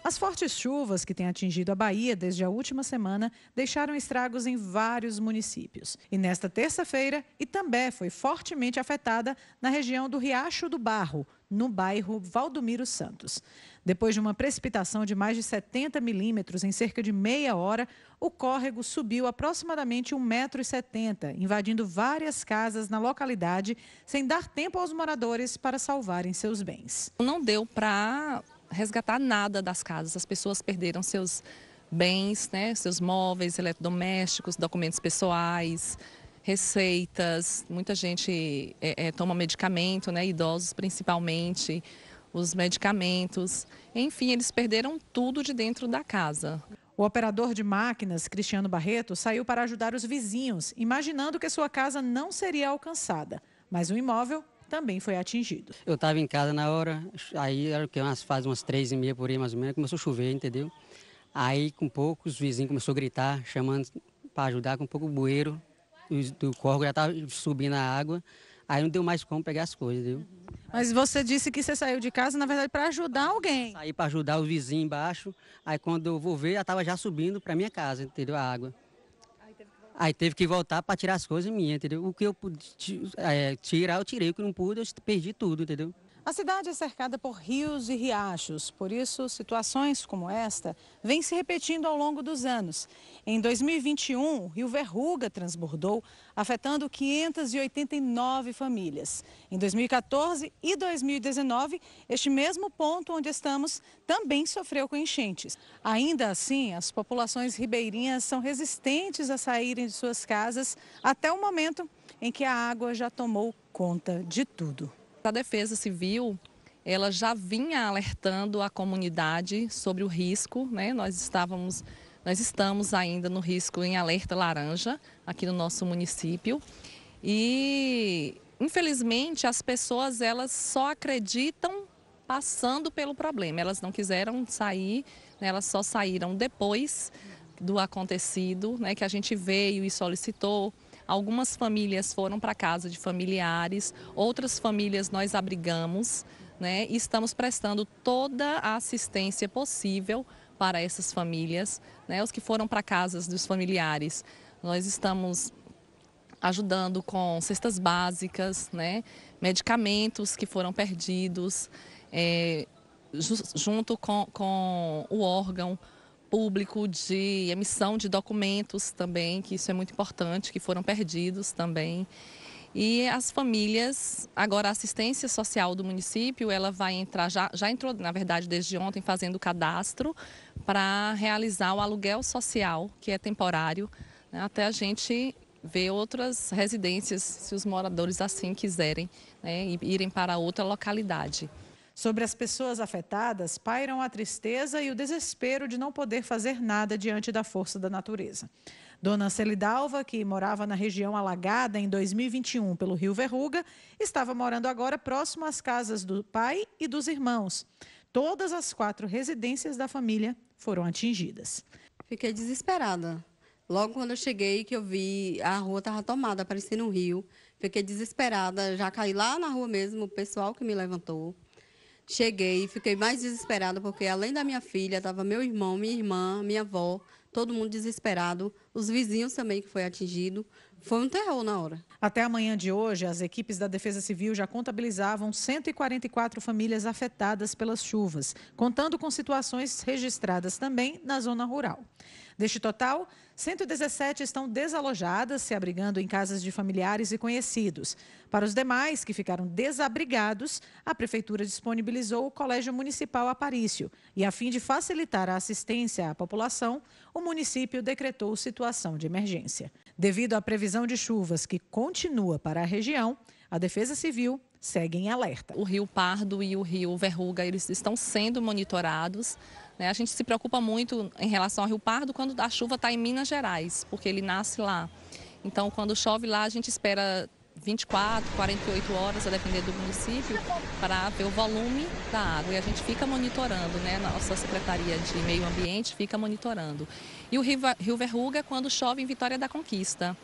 As fortes chuvas que têm atingido a Bahia desde a última semana deixaram estragos em vários municípios. E nesta terça-feira, Itambé foi fortemente afetada na região do Riacho do Barro, no bairro Valdomiro Santos. Depois de uma precipitação de mais de 70 milímetros em cerca de meia hora, o córrego subiu aproximadamente 1,70 m, invadindo várias casas na localidade, sem dar tempo aos moradores para salvarem seus bens. Não deu para resgatar nada das casas. As pessoas perderam seus bens, né, seus móveis, eletrodomésticos, documentos pessoais, receitas. Muita gente toma medicamento, né, idosos principalmente, os medicamentos. Enfim, eles perderam tudo de dentro da casa. O operador de máquinas, Cristiano Barreto, saiu para ajudar os vizinhos, imaginando que sua casa não seria alcançada. Mas o imóvel também foi atingido. Eu estava em casa na hora, aí era que faz umas 3h30 por aí mais ou menos, começou a chover, entendeu? Aí com pouco os vizinhos começaram a gritar, chamando para ajudar, com um pouco o bueiro do córrego já estava subindo a água, aí não deu mais como pegar as coisas, entendeu? Mas você disse que você saiu de casa, na verdade, para ajudar alguém. Saí para ajudar os vizinhos embaixo, aí quando eu vou ver, já estava já subindo para minha casa, entendeu? A água. Aí teve que voltar para tirar as coisas minhas, entendeu? O que eu pude tirar, eu tirei. O que não pude, eu perdi tudo, entendeu? A cidade é cercada por rios e riachos, por isso situações como esta vêm se repetindo ao longo dos anos. Em 2021, o rio Verruga transbordou, afetando 589 famílias. Em 2014 e 2019, este mesmo ponto onde estamos também sofreu com enchentes. Ainda assim, as populações ribeirinhas são resistentes a saírem de suas casas até o momento em que a água já tomou conta de tudo. A Defesa Civil, ela já vinha alertando a comunidade sobre o risco, né? Nós estamos ainda no risco em alerta laranja aqui no nosso município e, infelizmente, as pessoas elas só acreditam passando pelo problema. Elas não quiseram sair, né? Elas só saíram depois do acontecido, né? Que a gente veio e solicitou. Algumas famílias foram para a casa de familiares, outras famílias nós abrigamos, né? E estamos prestando toda a assistência possível para essas famílias, né? Os que foram para casas dos familiares, nós estamos ajudando com cestas básicas, né? Medicamentos que foram perdidos, junto com o órgão público de emissão de documentos também, que isso é muito importante, que foram perdidos também. E as famílias, agora a assistência social do município, ela vai entrar, já entrou, na verdade, desde ontem, fazendo o cadastro para realizar o aluguel social, que é temporário, né, até a gente ver outras residências, se os moradores assim quiserem, né, irem para outra localidade. Sobre as pessoas afetadas, pairam a tristeza e o desespero de não poder fazer nada diante da força da natureza. Dona Celidalva, que morava na região alagada em 2021 pelo rio Verruga, estava morando agora próximo às casas do pai e dos irmãos. Todas as 4 residências da família foram atingidas. Fiquei desesperada. Logo quando eu cheguei, que eu vi a rua estava tomada, parecendo um rio. Fiquei desesperada, já caí lá na rua mesmo, o pessoal que me levantou. Cheguei e fiquei mais desesperada, porque além da minha filha, estava meu irmão, minha irmã, minha avó, todo mundo desesperado. Os vizinhos também que foi atingido. Foi um terror na hora. Até a manhã de hoje, as equipes da Defesa Civil já contabilizavam 144 famílias afetadas pelas chuvas, contando com situações registradas também na zona rural. Deste total, 117 estão desalojadas, se abrigando em casas de familiares e conhecidos. Para os demais que ficaram desabrigados, a Prefeitura disponibilizou o Colégio Municipal Aparício e, a fim de facilitar a assistência à população, o município decretou situação de emergência. Devido à previsão de chuvas que continua para a região, a Defesa Civil segue em alerta. O Rio Pardo e o Rio Verruga, eles estão sendo monitorados. A gente se preocupa muito em relação ao Rio Pardo quando a chuva está em Minas Gerais, porque ele nasce lá. Então, quando chove lá, a gente espera 24, 48 horas, a depender do município, para ver o volume da água. E a gente fica monitorando, né? Nossa Secretaria de Meio Ambiente fica monitorando. E o Rio Verruga, quando chove em Vitória da Conquista.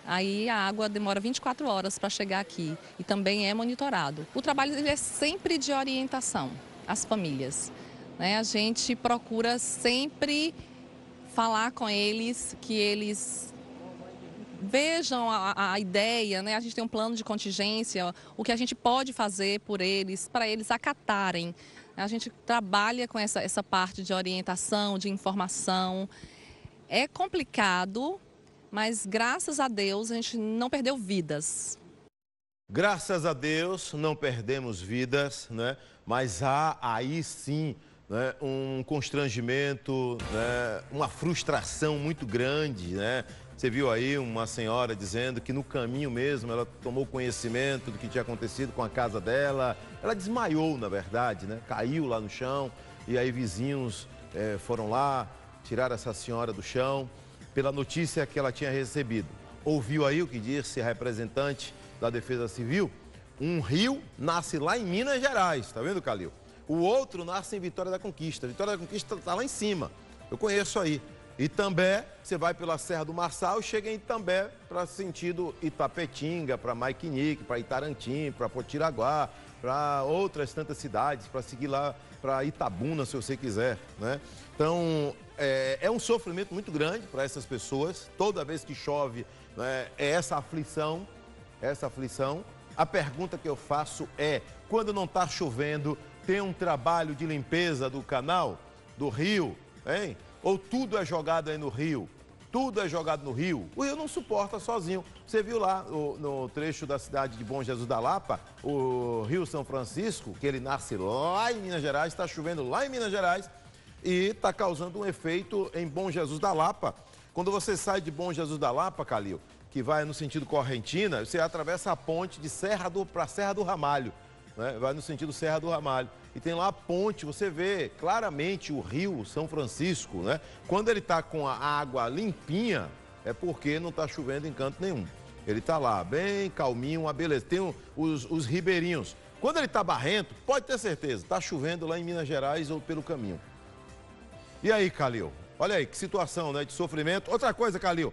Aí a água demora 24 horas para chegar aqui e também é monitorado. O trabalho ele é sempre de orientação às famílias. né, a gente procura sempre falar com eles, que eles vejam a ideia, né? A gente tem um plano de contingência, o que a gente pode fazer por eles, para eles acatarem. A gente trabalha com essa parte de orientação, de informação. É complicado, mas graças a Deus a gente não perdeu vidas. Graças a Deus não perdemos vidas, né? Mas há aí sim, né, um constrangimento, né, uma frustração muito grande, né? Você viu aí uma senhora dizendo que no caminho mesmo ela tomou conhecimento do que tinha acontecido com a casa dela. Ela desmaiou, na verdade, né? Caiu lá no chão e aí vizinhos foram lá, tiraram essa senhora do chão pela notícia que ela tinha recebido. Ouviu aí o que disse a representante da Defesa Civil? Um rio nasce lá em Minas Gerais, tá vendo, Calil? O outro nasce em Vitória da Conquista. Vitória da Conquista está lá em cima, eu conheço aí. Itambé, você vai pela Serra do Marçal e chega em Itambé para sentido Itapetinga, para Maiquinique, para Itarantim, para Potiraguá, para outras tantas cidades, para seguir lá para Itabuna, se você quiser, né? Então, é um sofrimento muito grande para essas pessoas. Toda vez que chove, né, é essa aflição. A pergunta que eu faço é, quando não está chovendo, tem um trabalho de limpeza do canal, do rio, hein? Ou tudo é jogado aí no rio? Tudo é jogado no rio. O rio não suporta sozinho. Você viu lá no trecho da cidade de Bom Jesus da Lapa, o Rio São Francisco, que ele nasce lá em Minas Gerais, está chovendo lá em Minas Gerais e está causando um efeito em Bom Jesus da Lapa. Quando você sai de Bom Jesus da Lapa, Calil, que vai no sentido Correntina, você atravessa a ponte de para Serra do Ramalho, né? Vai no sentido Serra do Ramalho. E tem lá a ponte, você vê claramente o Rio São Francisco, né? Quando ele está com a água limpinha, é porque não está chovendo em canto nenhum. Ele está lá, bem calminho, uma beleza. Tem os ribeirinhos. Quando ele está barrento, pode ter certeza, está chovendo lá em Minas Gerais ou pelo caminho. E aí, Calil? Olha aí, que situação, né, de sofrimento. Outra coisa, Calil,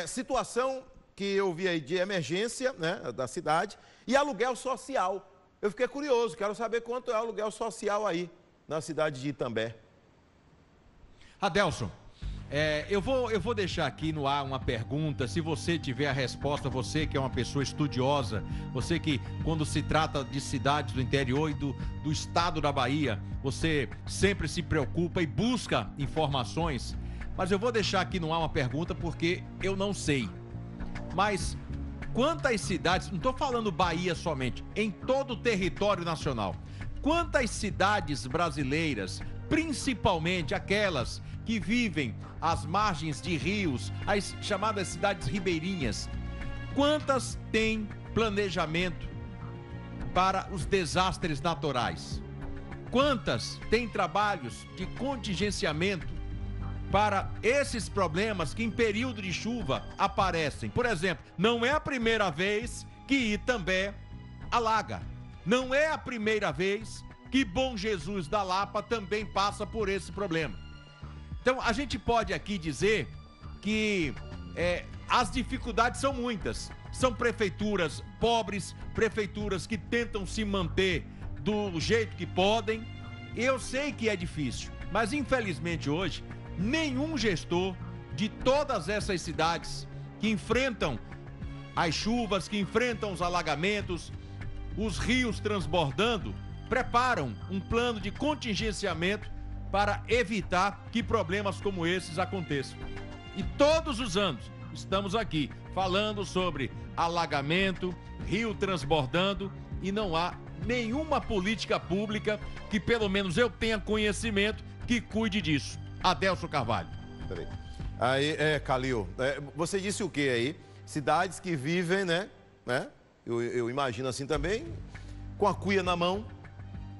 situação que eu vi aí de emergência, né, da cidade e aluguel social. Eu fiquei curioso, quero saber quanto é o aluguel social aí na cidade de Itambé. Adelson, eu vou deixar aqui no ar uma pergunta, se você tiver a resposta, você que é uma pessoa estudiosa, você que quando se trata de cidades do interior e do estado da Bahia, você sempre se preocupa e busca informações, mas eu vou deixar aqui no ar uma pergunta porque eu não sei, mas quantas cidades, não estou falando Bahia somente, em todo o território nacional, quantas cidades brasileiras, principalmente aquelas que vivem às margens de rios, as chamadas cidades ribeirinhas, quantas têm planejamento para os desastres naturais? Quantas têm trabalhos de contingenciamento para esses problemas que em período de chuva aparecem? Por exemplo, não é a primeira vez que Itambé alaga. Não é a primeira vez que Bom Jesus da Lapa também passa por esse problema. Então, a gente pode aqui dizer que as dificuldades são muitas. São prefeituras pobres, prefeituras que tentam se manter do jeito que podem. Eu sei que é difícil, mas infelizmente hoje nenhum gestor de todas essas cidades que enfrentam as chuvas, que enfrentam os alagamentos, os rios transbordando, preparam um plano de contingenciamento para evitar que problemas como esses aconteçam. E todos os anos estamos aqui falando sobre alagamento, rio transbordando e não há nenhuma política pública que pelo menos eu tenha conhecimento que cuide disso. Adelson Carvalho. Peraí. Aí, Calil, você disse o que aí? Cidades que vivem, né? Eu imagino assim também, com a cuia na mão.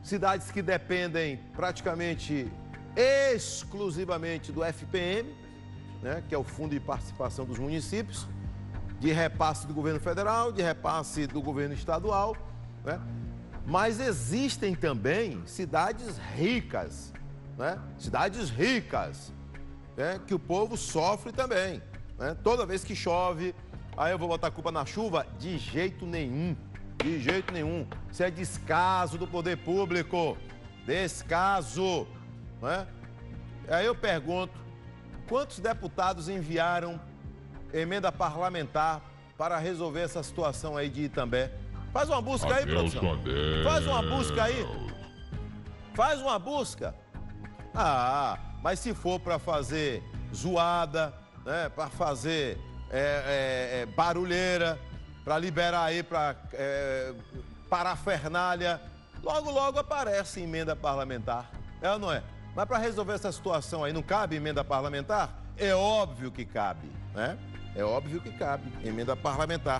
Cidades que dependem praticamente exclusivamente do FPM, né? Que é o Fundo de Participação dos Municípios, de repasse do governo federal, de repasse do governo estadual, né? Mas existem também cidades ricas, né? Cidades ricas, né? Que o povo sofre também, né? Toda vez que chove, aí eu vou botar a culpa na chuva? De jeito nenhum, de jeito nenhum. Isso é descaso do poder público, descaso. não é? Aí eu pergunto, quantos deputados enviaram emenda parlamentar para resolver essa situação aí de Itambé? Faz uma busca aí, produção. Faz uma busca aí. Faz uma busca. Ah, mas se for para fazer zoada, né, para fazer barulheira, para liberar aí para parafernália, logo aparece emenda parlamentar. É ou não é? Mas para resolver essa situação aí, não cabe emenda parlamentar? É óbvio que cabe, né? É óbvio que cabe emenda parlamentar.